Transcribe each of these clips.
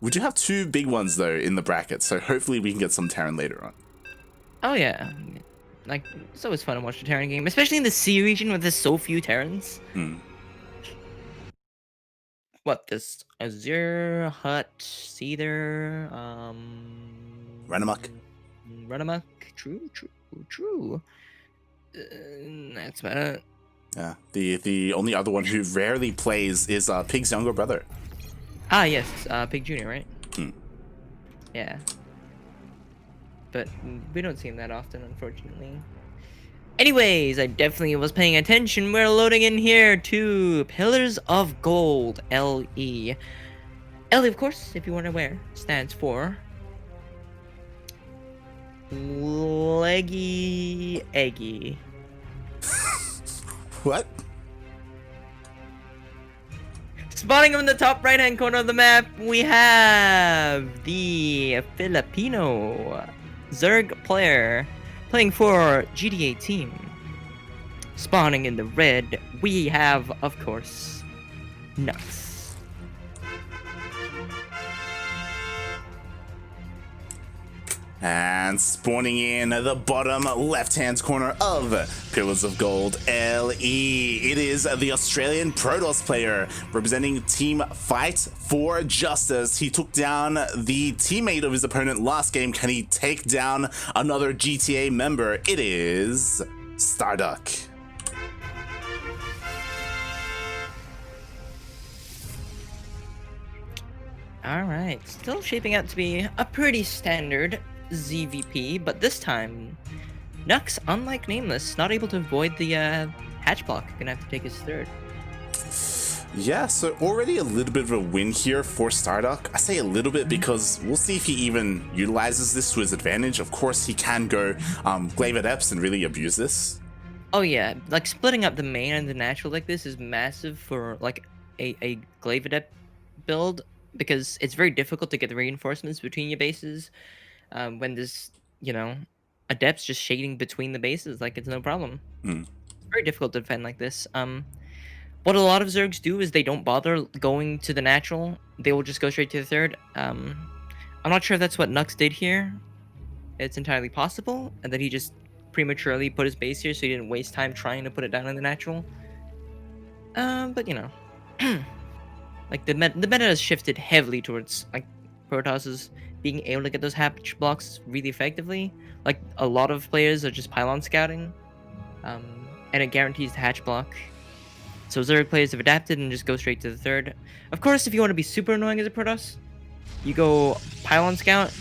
We do have two big ones though in the bracket, so hopefully we can get some Terran later on. Oh yeah, like it's always fun to watch a Terran game, especially in the sea region where there's so few Terrans. What this Azure Hut, Seether, Run amok. Runamuk, true. That's about it. Yeah, the only other one who rarely plays is Pig's younger brother. Ah yes, Pig Junior, right? Yeah, but we don't see him that often, unfortunately. Anyways, I definitely was paying attention. We're loading in here to Pillars of Gold, LE. LE, of course, if you weren't aware, stands for Leggy Eggy. What? Spotting him in the top right-hand corner of the map, we have the Filipino Zerg player playing for GTA team. Spawning in the red, we have, of course, Nuks. And spawning in the bottom left-hand corner of Pillars of Gold LE, it is the Australian Protoss player representing Team Fight for Justice. He took down the teammate of his opponent last game. Can he take down another GTA member? It is StarDuck. Alright, still shaping out to be a pretty standard ZvP, but this time, Nuks, unlike Nameless, not able to avoid the hatch block. Gonna have to take his third. Yeah, so already a little bit of a win here for StarDuck. I say a little bit because we'll see if he even utilizes this to his advantage. Of course, he can go Glaive Adepts and really abuse this. Oh yeah, like splitting up the main and the natural like this is massive for like a Glaive Adept build, because it's very difficult to get the reinforcements between your bases when there's, you know, Adepts just shading between the bases like it's no problem. It's very difficult to defend like this. What a lot of Zergs do is they don't bother going to the natural. They will just go straight to the third. I'm not sure if that's what Nuks did here. It's entirely possible, and that he just prematurely put his base here so he didn't waste time trying to put it down in the natural. But you know, like the meta has shifted heavily towards like Protosses being able to get those hatch blocks really effectively. Like a lot of players are just pylon scouting, and it guarantees the hatch block. So Zerg players have adapted and just go straight to the third. Of course, if you want to be super annoying as a Protoss, you go pylon scout,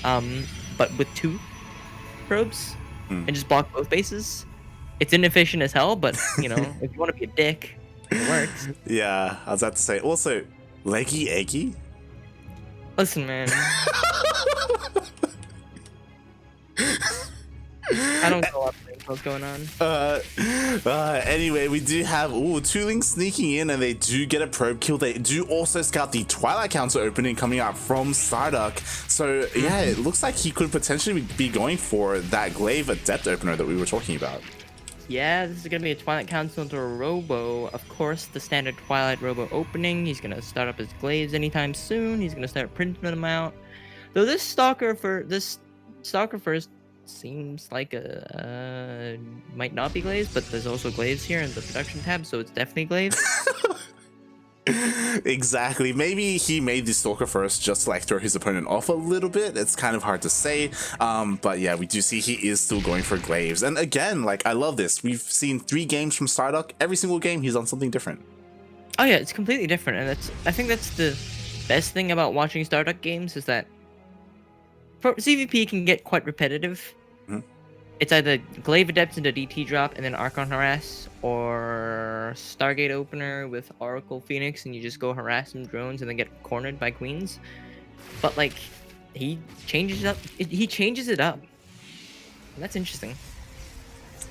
but with 2 probes and just block both bases. It's inefficient as hell, but you know, if you want to be a dick, it works. Yeah, I was about to say. Also, Leggy Eggy? Listen, man. I don't know what's going on. Anyway, we do have Tooling sneaking in, and they do get a probe kill. They do also scout the Twilight Council opening coming out from StarDuck. So yeah, it looks like he could potentially be going for that Glaive Adept opener that we were talking about. Yeah, this is gonna be a Twilight Council into a Robo. Of course, the standard Twilight Robo opening. He's gonna start up his glaives anytime soon. He's gonna start printing them out. Though this Stalker first seems like might not be glaives, but there's also glaives here in the production tab, so it's definitely glaives. Exactly. Maybe he made the Stalker first just to like throw his opponent off a little bit. It's kind of hard to say, but yeah, we do see he is still going for glaives. And again, like, I love this. We've seen 3 games from StarDuck. Every single game he's on something different. Oh yeah, it's completely different, and I think that's the best thing about watching StarDuck games, is that ZvP can get quite repetitive. It's either Glaive Adepts into DT drop and then Archon Harass, or Stargate opener with Oracle Phoenix and you just go harass some drones and then get cornered by queens. But like, he changes it up. And that's interesting.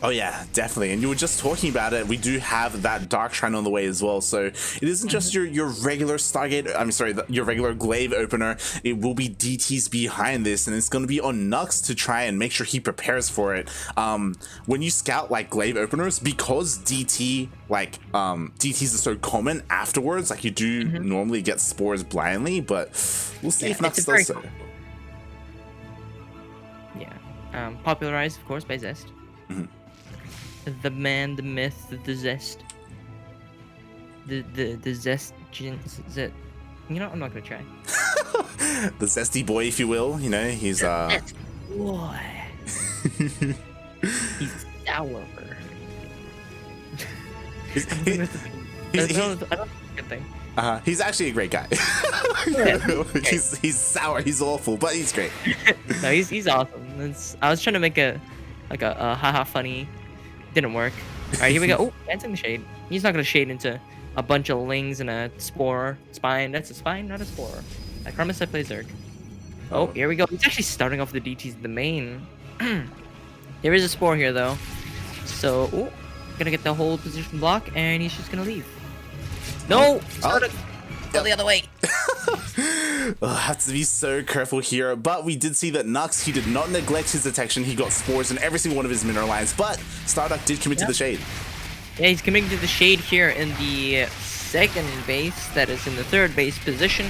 Oh yeah, definitely. And you were just talking about it. We do have that Dark Shrine on the way as well. So it isn't just your regular Stargate. I'm sorry, your regular Glaive opener. It will be DTs behind this, and it's going to be on Nuks to try and make sure he prepares for it. When you scout like Glaive openers, because DTs are so common afterwards, like you do normally get spores blindly, but We'll see Yeah, if Nuks it's a very does so. Yeah. Popularized, of course, by Zest. Mhm. The man, the myth, the Zest. The Zest. Zest. You know, I'm not gonna try. The zesty boy, if you will. You know, he's Boy. He's sour. He's I don't think it's a good thing. he's actually a great guy. He's sour. He's awful, but he's great. No, he's awesome. I was trying to make a haha funny. Didn't work. All right, here we go. Oh, dancing the shade. He's not gonna shade into a bunch of lings and a spore spine. That's a spine, not a spore. I promise I play Zerg. Oh, here we go. He's actually starting off the DTs in the main. There is a spore here though, so gonna get the whole position block, and he's just gonna leave. No, go the other way. Have to be so careful here, but we did see that Nuks, he did not neglect his detection. He got spores in every single one of his mineral lines, but StarDuck did commit to the shade. Yeah, he's committing to the shade here in the second base. That is in the third base position.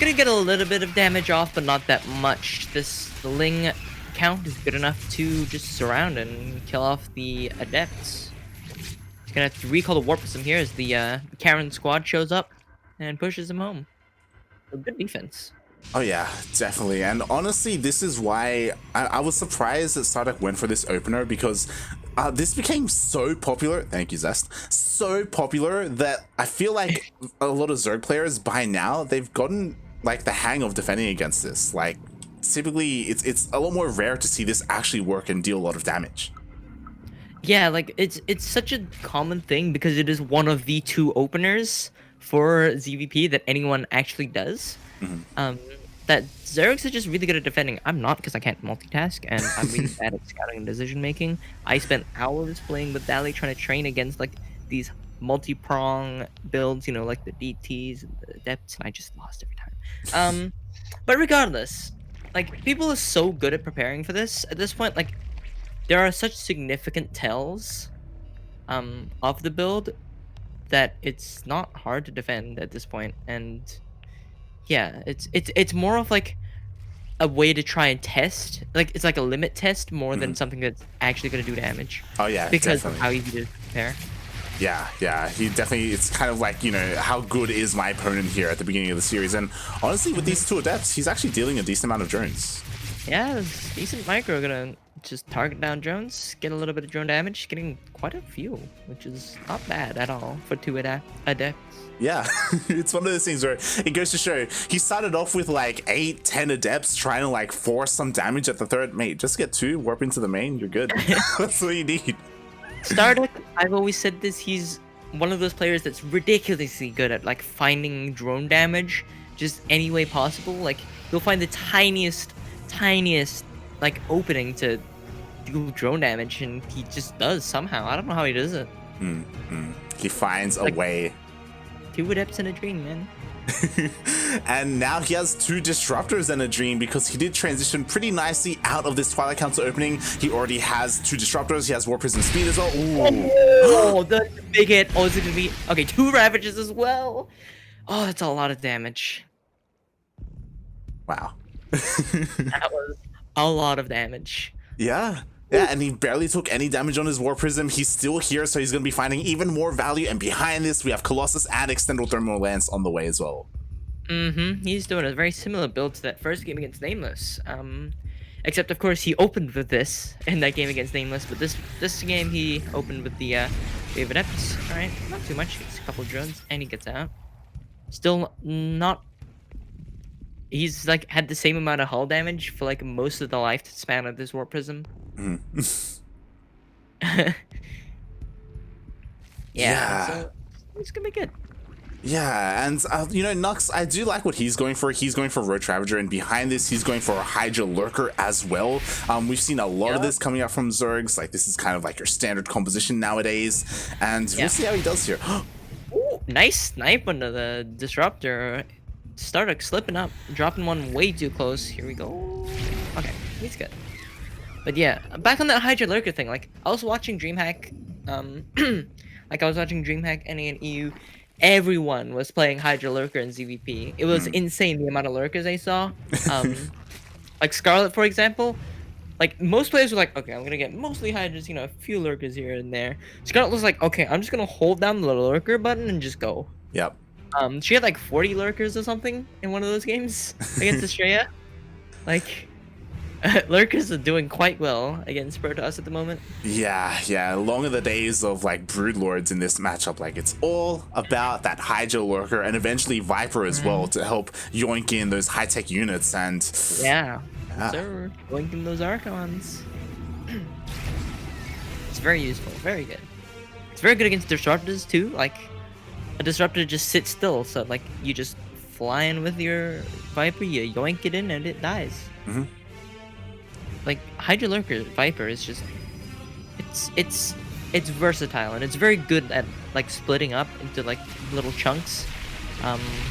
Gonna get a little bit of damage off, but not that much. This ling count is good enough to just surround and kill off the adepts. He's gonna have to recall the warp system here as the Karen squad shows up and pushes him home. So good defense. Oh yeah, definitely. And honestly, this is why I was surprised that StarDuck went for this opener, because this became so popular. Thank you, Zest. So popular that I feel like a lot of Zerg players by now, they've gotten like the hang of defending against this. Like typically, it's a lot more rare to see this actually work and deal a lot of damage. Yeah, like it's such a common thing because it is one of the two openers for ZvP that anyone actually does. That Zergs are just really good at defending. I'm not, because I can't multitask, and I'm really bad at scouting and decision making. I spent hours playing with Dally trying to train against like these multi-prong builds, you know, like the DTs and the Adepts, and I just lost every time. But regardless, like people are so good at preparing for this at this point. Like there are such significant tells of the build that it's not hard to defend at this point. And yeah, it's more of like a way to try and test. Like it's like a limit test more than something that's actually going to do damage. Oh yeah, because definitely. of how easy it is to prepare. Yeah, he definitely, it's kind of like, you know, how good is my opponent here at the beginning of the series. And honestly, with these two adepts, he's actually dealing a decent amount of drones. Yeah, it's decent micro. Gonna just target down drones, get a little bit of drone damage, getting quite a few, which is not bad at all for two adepts. Yeah, it's one of those things where it goes to show he started off with like 8-10 adepts trying to like force some damage at the third. Mate, just get 2, warp into the main, you're good. That's what you need. StarDuck, I've always said this, he's one of those players that's ridiculously good at like finding drone damage just any way possible. Like he'll find the tiniest like opening to do drone damage, and he just does somehow. I don't know how he does it. He finds a way. 2 adepts in a dream, man. And now he has 2 disruptors and a dream, because he did transition pretty nicely out of this Twilight Council opening. He already has 2 disruptors. He has War Prism Speed as well. Ooh. Oh, that's a big hit. Oh, is it gonna be okay? 2 Ravages as well. Oh, that's a lot of damage. Wow. That was a lot of damage. Yeah, and he barely took any damage on his War Prism. He's still here, so he's going to be finding even more value. And behind this, we have Colossus and Extended Thermal Lance on the way as well. He's doing a very similar build to that first game against Nameless. Except, of course, he opened with this in that game against Nameless. But this game, he opened with the Wave Adepts. All right, not too much. Gets a couple of drones, and he gets out. Still not... He's like had the same amount of hull damage for like most of the lifespan of this Warp Prism. Yeah, so it's gonna be good. Yeah, and you know, Nuks, I do like what he's going for. He's going for Roach Ravager, and behind this, he's going for a Hydra Lurker as well. We've seen a lot of this coming out from Zergs. Like this is kind of like your standard composition nowadays, and we'll see how he does here. Ooh, nice snipe under the Disruptor. StarDuck slipping up, dropping one way too close. Here we go. Okay, he's good. But yeah, back on that Hydra Lurker thing. Like I was watching DreamHack, like I was watching DreamHack NA and EU, everyone was playing Hydra Lurker in ZvP. It was insane the amount of lurkers I saw. Like Scarlet, for example. Like, most players were like, okay, I'm gonna get mostly Hydras, you know, a few lurkers here and there. Scarlet was like, okay, I'm just gonna hold down the lurker button and just go. Yep. She had like 40 lurkers or something in one of those games against Australia. Like, lurkers are doing quite well against Protoss at the moment. Yeah. Long are the days of like Broodlords in this matchup. Like, it's all about that Hydra Lurker and eventually Viper as well to help yoink in those high-tech units. And yeah. Sir, yoinking those Archons. It's very useful, very good. It's very good against disruptors too. Like, a disruptor just sits still, so like you just fly in with your Viper, you yoink it in, and it dies. Like, Hydra Lurker Viper is just, it's versatile, and it's very good at like splitting up into like little chunks.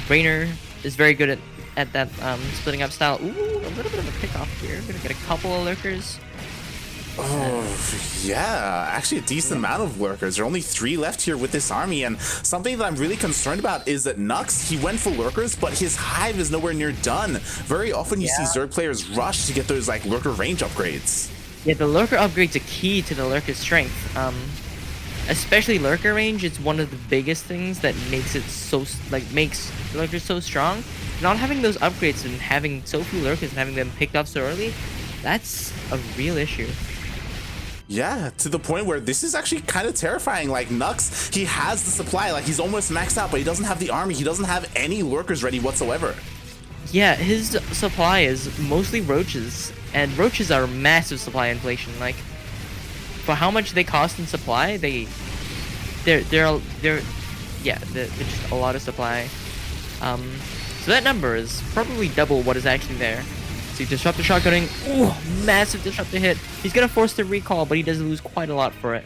Rainer is very good at that splitting up style. Ooh, a little bit of a pick off here. Gonna get a couple of lurkers. Oh, yeah, actually a decent amount of lurkers. There are only 3 left here with this army, and something that I'm really concerned about is that Nuks, he went for lurkers, but his hive is nowhere near done. Very often you see Zerg players rush to get those like lurker range upgrades. Yeah, the lurker upgrades are key to the lurker's strength. Especially lurker range, it's one of the biggest things that makes it so, like, makes lurkers so strong. Not having those upgrades and having so few lurkers and having them picked up so early, that's a real issue. Yeah, to the point where this is actually kind of terrifying. Like, Nuks, he has the supply, like he's almost maxed out, but he doesn't have the army. He doesn't have any lurkers ready whatsoever. Yeah, his supply is mostly roaches, and roaches are massive supply inflation. Like, for how much they cost in supply, they're just a lot of supply. So that number is probably double what is actually there. See, Disruptor shotgunning. Ooh, massive Disruptor hit. He's gonna force the recall, but he does lose quite a lot for it.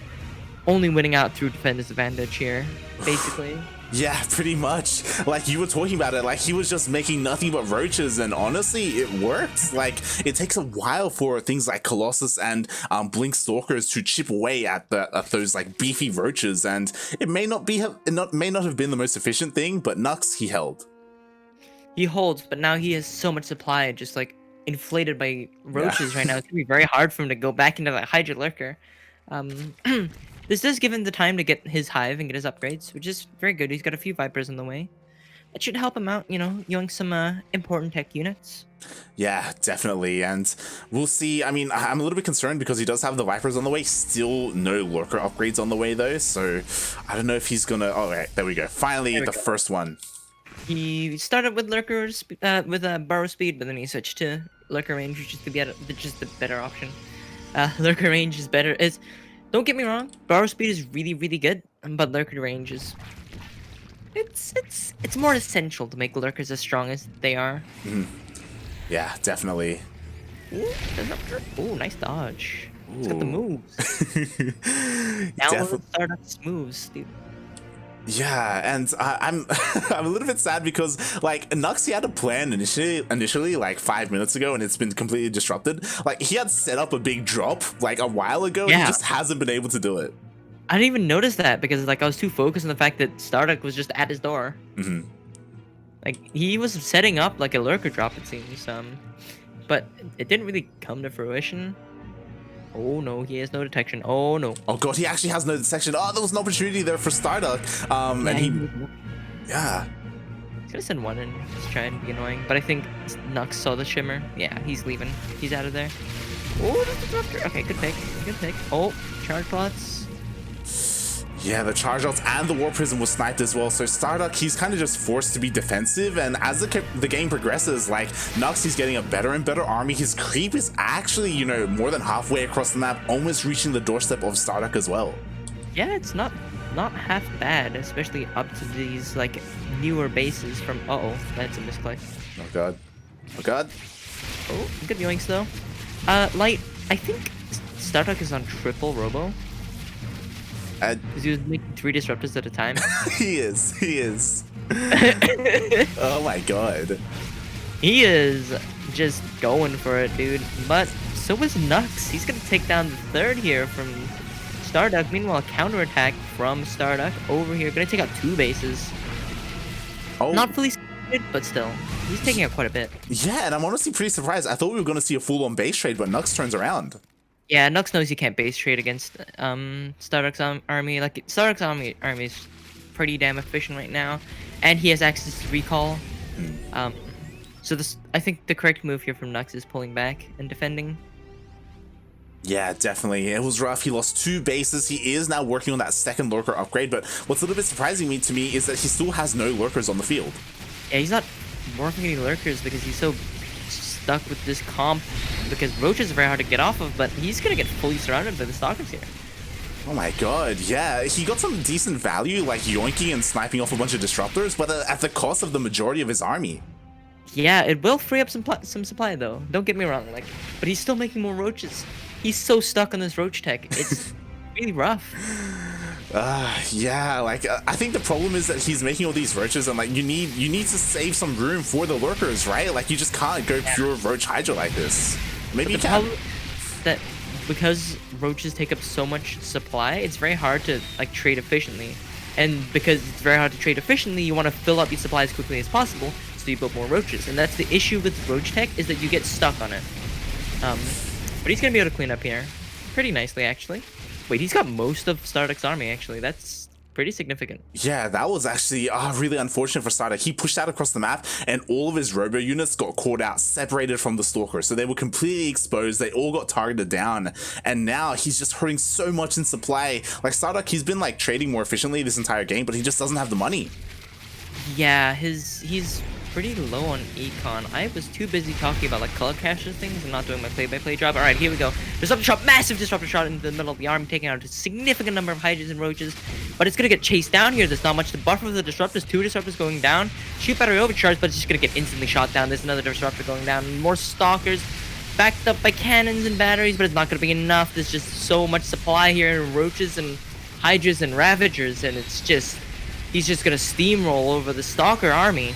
Only winning out through Defender's Advantage here, basically. Yeah, pretty much. Like, you were talking about it, like he was just making nothing but roaches, and honestly, it works. Like, it takes a while for things like Colossus and Blink Stalkers to chip away at those like beefy roaches, and it may not have been the most efficient thing, but Nuks, he held. He holds, but now he has so much supply, just like inflated by roaches right now. It's gonna be very hard for him to go back into that Hydra Lurker. This does give him the time to get his hive and get his upgrades, which is very good. He's got a few Vipers on the way. That should help him out, you know, yoink some important tech units. Yeah, definitely, and we'll see. I mean, I'm a little bit concerned because he does have the Vipers on the way. Still no lurker upgrades on the way though, so I don't know if he's gonna. Oh, right, there we go. Finally, the first one. He started with lurkers with burrow speed, but then he switched to lurker range, which is just the better option. Lurker range is better. Don't get me wrong, burrow speed is really good, but lurker range is it's more essential to make lurkers as strong as they are. Yeah, definitely. Ooh, nice dodge. It's got the moves. Down with StarDuck's moves, dude. Yeah, and I'm I'm a little bit sad because like Nuks, he had a plan initially like 5 minutes ago, and it's been completely disrupted. Like, he had set up a big drop like a while ago, and he just hasn't been able to do it. I didn't even notice that because like I was too focused on the fact that StarDuck was just at his door. Like, he was setting up like a lurker drop, it seems, but it didn't really come to fruition. Oh no, he has no detection. Oh no. Oh god, he actually has no detection. Oh, there was an opportunity there for StarDuck. And he... Yeah. He's gonna send one and just try and be annoying. But I think Nux saw the shimmer. Yeah, he's leaving. He's out of there. Oh, that's the disruptor. Okay, good pick. Good pick. Oh, charge plots. Yeah, the charge outs and the War Prism was sniped as well, so StarDuck, he's kind of just forced to be defensive, and as the game progresses, like, Nux, he's getting a better and better army. His creep is actually, you know, more than halfway across the map, almost reaching the doorstep of StarDuck as well. Yeah, it's not half bad, especially up to these, like, newer bases from... Uh-oh, that's a misclick. Oh god. Oh god. Oh, good yoinks, though. Light, I think StarDuck is on triple robo. Because he was making 3 disruptors at a time. He is. Oh my god. He is just going for it, dude. But so is Nux. He's gonna take down the 3rd here from StarDuck. Meanwhile, a counterattack from StarDuck over here. Gonna take out 2 bases. Oh. Not fully suited, but still. He's taking out quite a bit. Yeah, and I'm honestly pretty surprised. I thought we were going to see a full-on base trade, but Nuks turns around. Yeah, Nuks knows you can't base trade against StarDuck's army. Like, StarDuck's army is pretty damn efficient right now, and he has access to recall. So I think the correct move here from Nuks is pulling back and defending. Yeah, definitely. It was rough. He lost 2 bases. He is now working on that second lurker upgrade, but what's a little bit surprising to me is that he still has no lurkers on the field. Yeah, he's not working any lurkers because he's so stuck with this comp, because roaches are very hard to get off of, but he's gonna get fully surrounded by the stalkers here. Oh my god, yeah. He got some decent value, like yoinking and sniping off a bunch of disruptors, but at the cost of the majority of his army. Yeah, it will free up some supply though. Don't get me wrong, like, but he's still making more roaches. He's so stuck on this roach tech. It's really rough. Yeah, like I think the problem is that he's making all these roaches, and like you need to save some room for the lurkers, right? Like you just can't go pure roach hydra like this. Maybe you can. That because roaches take up so much supply, it's very hard to like trade efficiently. And because it's very hard to trade efficiently, you want to fill up your supply as quickly as possible, so you build more roaches. And that's the issue with roach tech, is that you get stuck on it. But he's gonna be able to clean up here pretty nicely, actually. Wait, he's got most of StarDuck's army, actually. That's pretty significant. Yeah, that was actually really unfortunate for StarDuck. He pushed out across the map, and all of his robo units got caught out, separated from the stalker. So they were completely exposed. They all got targeted down, and now he's just hurting so much in supply. Like StarDuck, he's been like trading more efficiently this entire game, but he just doesn't have the money. Yeah, he's pretty low on econ. I was too busy talking about like color caches things and not doing my play-by-play job. All right, here we go. Disruptor shot, massive disruptor shot in the middle of the arm, taking out a significant number of hydras and roaches. But it's gonna get chased down here. There's not much to buffer for the disruptors. 2 disruptors going down. Shoot battery overcharged, but it's just gonna get instantly shot down. There's another disruptor going down. More stalkers, backed up by cannons and batteries, but it's not gonna be enough. There's just so much supply here, and roaches and hydras and ravagers, and it's just he's just gonna steamroll over the stalker army.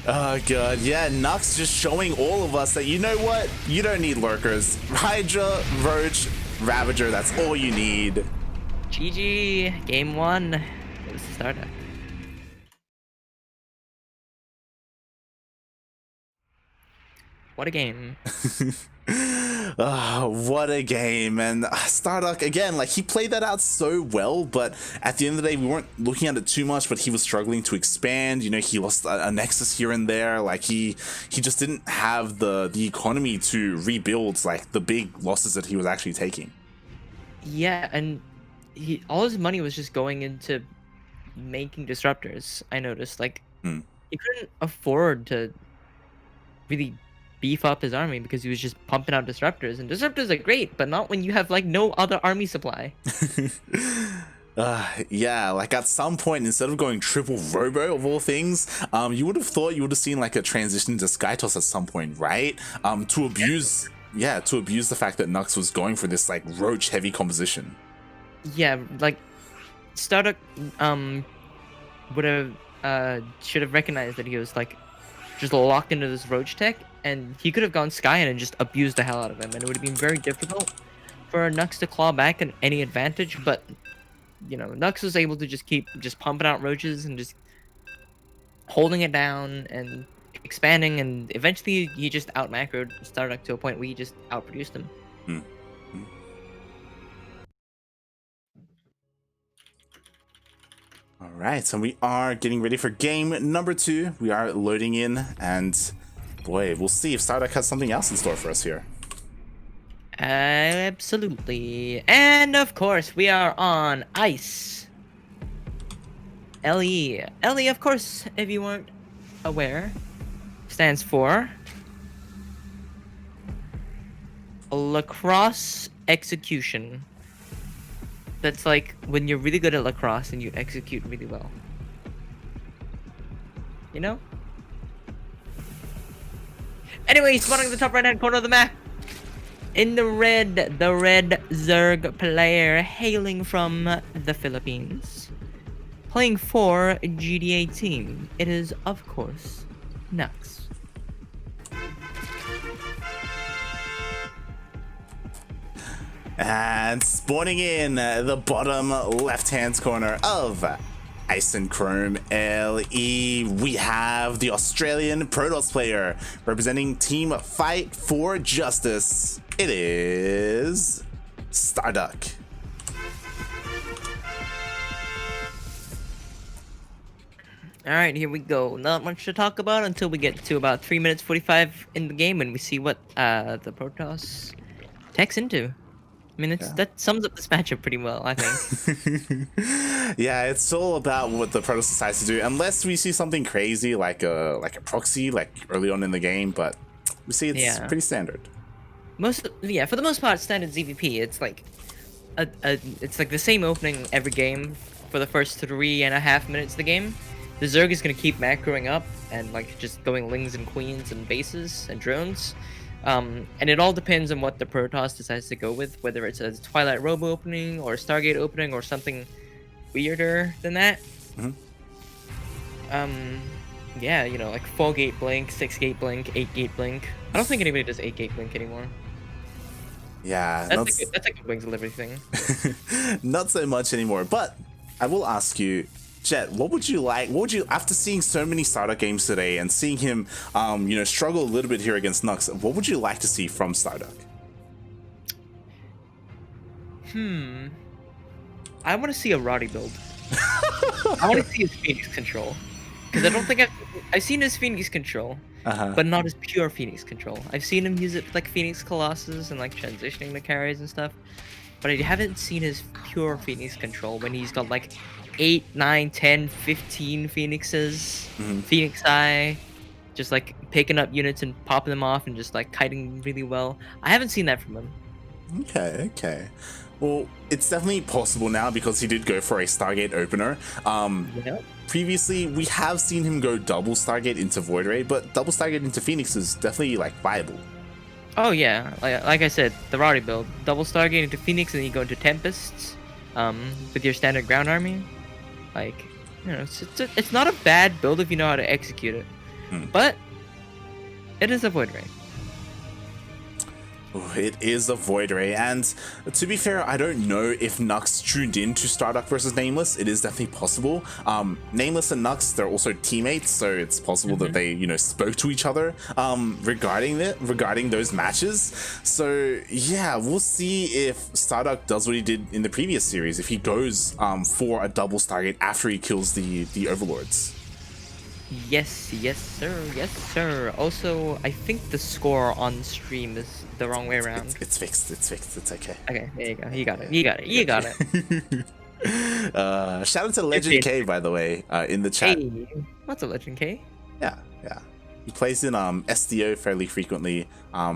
Oh god, yeah, Nuks just showing all of us that, you know what, you don't need lurkers. Hydra, Roach, Ravager, that's all you need. GG, game 1. It was StarDuck. What a game. What a game. And StarDuck, again, like he played that out so well, but at the end of the day, we weren't looking at it too much, but he was struggling to expand. You know, he lost a nexus here and there. Like he just didn't have the economy to rebuild like the big losses that he was actually taking. Yeah, and all his money was just going into making disruptors. I noticed, like, he couldn't afford to really beef up his army because he was just pumping out disruptors, and disruptors are great, but not when you have like no other army supply. Yeah, like at some point, instead of going triple robo of all things, you would have thought you would have seen like a transition to Skytoss at some point, right? To abuse the fact that Nuks was going for this like roach heavy composition. Yeah, like StarDuck would have should have recognized that he was like just locked into this roach tech, and he could have gone Skyen and just abused the hell out of him, and it would have been very difficult for Nuks to claw back on any advantage. But you know, Nuks was able to just keep pumping out roaches and just holding it down and expanding, and eventually he just out macroed StarDuck to a point where he just outproduced him. All right, so we are getting ready for game number 2. We are loading in, and boy, we'll see if StarDuck has something else in store for us here. Absolutely. And of course, we are on ice. LE. LE, of course, if you weren't aware, stands for Lacrosse Execution. That's like when you're really good at lacrosse and you execute really well. You know? Anyway, spawning in the top right-hand corner of the map. In the red Zerg player hailing from the Philippines. Playing for GDA team. It is, of course, Nuks. And spawning in the bottom left-hand corner of Ice and Chrome LE, we have the Australian Protoss player representing Team Fight for Justice. It is StarDuck. All right, here we go. Not much to talk about until we get to about 3 minutes 45 in the game and we see what the Protoss tech's into. I mean, that sums up this matchup pretty well, I think. Yeah, it's all about what the Protoss decides to do, unless we see something crazy like a proxy, like early on in the game. But we see it's pretty standard. For the most part, standard ZvP. It's like it's like the same opening every game for the first 3.5 minutes of the game. The Zerg is gonna keep macroing up and like just going lings and queens and bases and drones. And it all depends on what the Protoss decides to go with, whether it's a Twilight Robo opening or a Stargate opening or something weirder than that. Yeah, you know, like 4-gate blink, 6-gate blink, 8-gate blink. I don't think anybody does 8-gate blink anymore. Yeah, that's like a wings delivery thing. Not so much anymore, but I will ask you, Jett, what would you after seeing so many StarDuck games today and seeing him you know, struggle a little bit here against Nuks, what would you like to see from StarDuck? I want to see a Roddy build. I want to see his Phoenix control, because I don't think I've seen his Phoenix control, but not his pure Phoenix control. I've seen him use it with like Phoenix Colossus and like transitioning the carries and stuff, but I haven't seen his pure Phoenix control when he's got like 8, 9, 10, 15 Phoenixes, Phoenix Eye, just like picking up units and popping them off and just like kiting really well. I haven't seen that from him. Okay. Well, it's definitely possible now because he did go for a Stargate opener. Previously, we have seen him go double Stargate into Void Ray, but double Stargate into Phoenix is definitely like viable. Oh yeah, like I said, the Roddy build, double Stargate into Phoenix, and then you go into Tempests with your standard ground army. Like, you know, it's not a bad build if you know how to execute it, but it is a Void Ray. It is a Void Ray, and to be fair, I don't know if Nuks tuned in to StarDuck versus Nameless. It is definitely possible. Nameless and Nuks, they're also teammates, so it's possible that they, you know, spoke to each other regarding those matches. So yeah, we'll see if StarDuck does what he did in the previous series, if he goes for a double Stargate after he kills the Overlords. Yes, sir. Also, I think the score on stream is the wrong way around. It's fixed. It's okay. Okay, there you go. You got it. Shout out to Legend K, by the way, in the chat. Hey, what's a Legend K? Yeah. He plays in SDO fairly frequently. I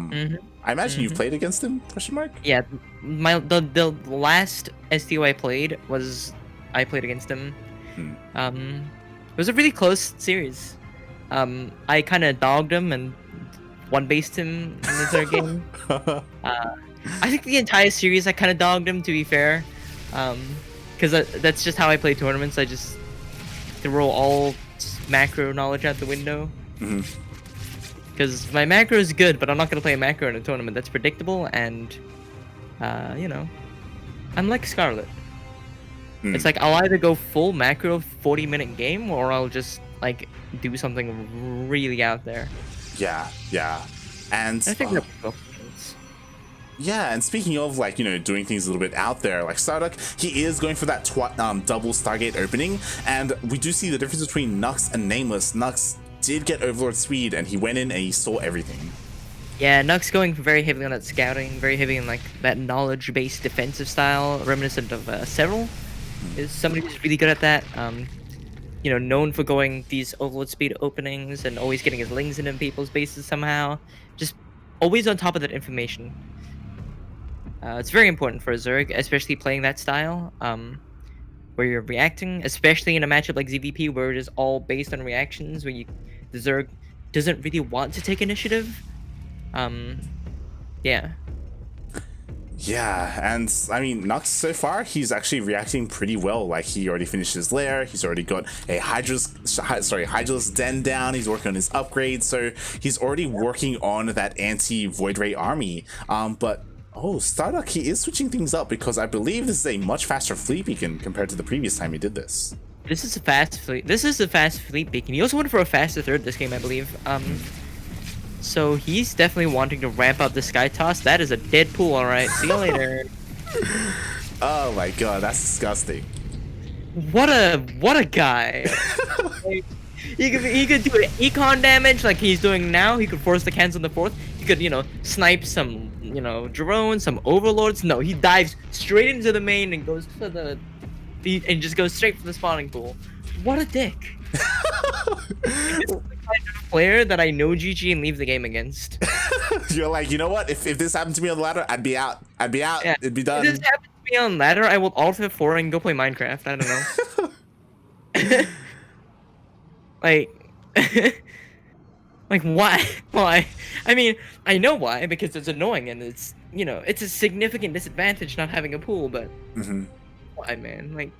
imagine you've played against him? Question mark? Yeah, the last SDO I played against him. It was a really close series. I kind of dogged him and one-based him in the third game. I think the entire series I kind of dogged him, to be fair. Because that's just how I play tournaments. I just throw all macro knowledge out the window. Because my macro is good, but I'm not going to play a macro in a tournament that's predictable and, you know, I'm like Scarlet. It's like I'll either go full macro 40-minute game or I'll just like do something really out there. Yeah. And I think yeah, and speaking of like, you know, doing things a little bit out there, like StarDuck, he is going for that double Stargate opening, and we do see the difference between Nuks and Nameless. Nuks did get Overlord speed and he went in and he saw everything. Yeah, Nuks going very heavily on that scouting, very heavy in like that knowledge-based defensive style, reminiscent of Several. Is somebody who's really good at that. You know, known for going these Overlord speed openings and always getting his lings into people's bases somehow. Just always on top of that information. It's very important for a Zerg, especially playing that style, where you're reacting, especially in a matchup like ZvP, where it is all based on reactions, where the Zerg doesn't really want to take initiative. Yeah. Yeah, and I mean, Nuks so far, he's actually reacting pretty well. Like, he already finished his lair, he's already got a Hydralisk Den down, he's working on his upgrades, so he's already working on that anti-Void Ray army. But StarDuck, he is switching things up because I believe this is a much faster fleet beacon compared to the previous time he did this. This is a fast fleet. This is a fast fleet beacon. He also went for a faster third this game, I believe. So he's definitely wanting to ramp up the sky toss. That is a dead pool, all right. See you later. Oh my god, that's disgusting. What a guy. Like, he could do econ damage like he's doing now. He could force the cancel in the fourth. He could, you know, snipe some, you know, drones, some overlords. No, he dives straight into the main and goes to the and just goes straight for the spawning pool. What a dick. This is the kind of player that I know GG and leave the game against. You're like, you know what? If this happened to me on the ladder, I'd be out. I'd be out. Yeah. It'd be done. If this happened to me on ladder, I will alt F4 and go play Minecraft. I don't know. Like, like why? Why? I mean, I know why, because it's annoying and it's, you know, it's a significant disadvantage not having a pool, but why, man? Like,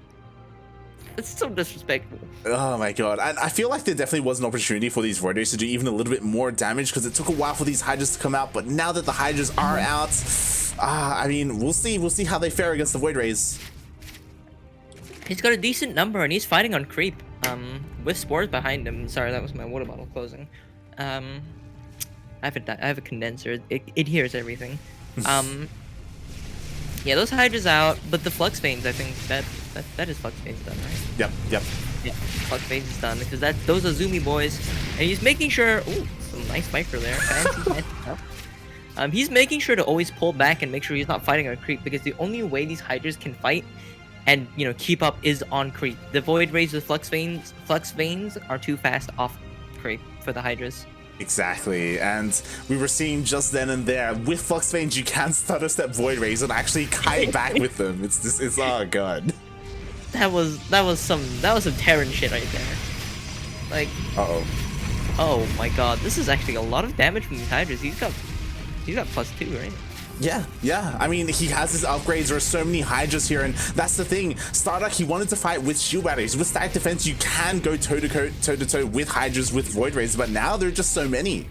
it's so disrespectful. Oh my god. I feel like there definitely was an opportunity for these Void Rays to do even a little bit more damage because it took a while for these Hydras to come out, but now that the Hydras are out, I mean, we'll see. We'll see how they fare against the Void Rays. He's got a decent number and he's fighting on creep. With spores behind him. Sorry, that was my water bottle closing. I have a condenser. It hears everything. Yeah, those Hydra's out, but the Flux Veins, I think that is Flux Veins done, right? Yep. Yeah, Flux Veins is done because those are Zoomy boys, and he's making sure. Ooh, some nice micro there. Fancy stuff. He's making sure to always pull back and make sure he's not fighting on creep because the only way these Hydras can fight and, you know, keep up is on creep. The Void Rays with Flux Veins are too fast off creep for the Hydras. Exactly, and we were seeing just then and there with Flux Veins you can stutter step Void Rays and actually kite back with them. It's oh god. That was some Terran shit right there. Like, oh my god, this is actually a lot of damage from these Hydras. He's got +2, right? Yeah. I mean, he has his upgrades. There are so many Hydras here, and that's the thing. StarDuck, he wanted to fight with shield batteries. With static defense, you can go toe-to-toe with Hydras, with Void Rays, but now there are just so many.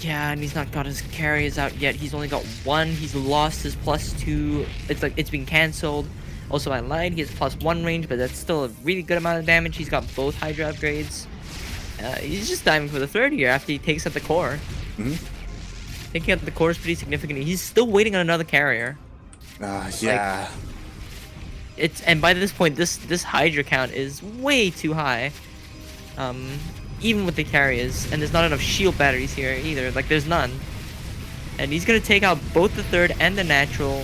Yeah, and he's not got his carriers out yet. He's only got one. He's lost his +2. It's like it's been cancelled. Also, I lied. He has +1 range, but that's still a really good amount of damage. He's got both Hydra upgrades. He's just diving for the third here after he takes out the core. Taking out the core is pretty significant. He's still waiting on another carrier. Yeah. Like, and by this point, this Hydra count is way too high. Even with the carriers, and there's not enough shield batteries here either. Like, there's none. And he's gonna take out both the third and the natural.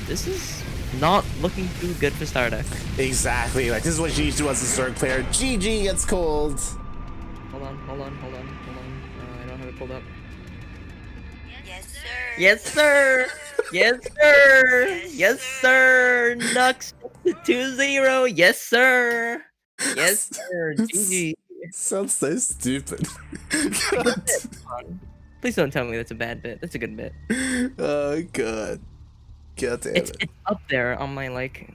This is not looking too good for StarDuck. Exactly. Like, this is what you need to do as a third player. GG gets cold. Hold on. I don't have it pulled up. Yes, sir. Yes, sir. Yes, sir. Nuks 2-0. Yes, sir. Yes, sir. GG. Sounds so stupid. Please don't tell me that's a bad bit. That's a good bit. Oh god. God damn it. It's up there on my like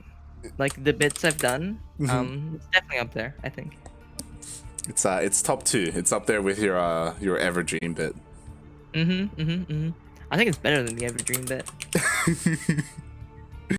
the bits I've done. It's definitely up there, I think. It's top 2. It's up there with your Everdream bit. I think it's better than the Everdream bit.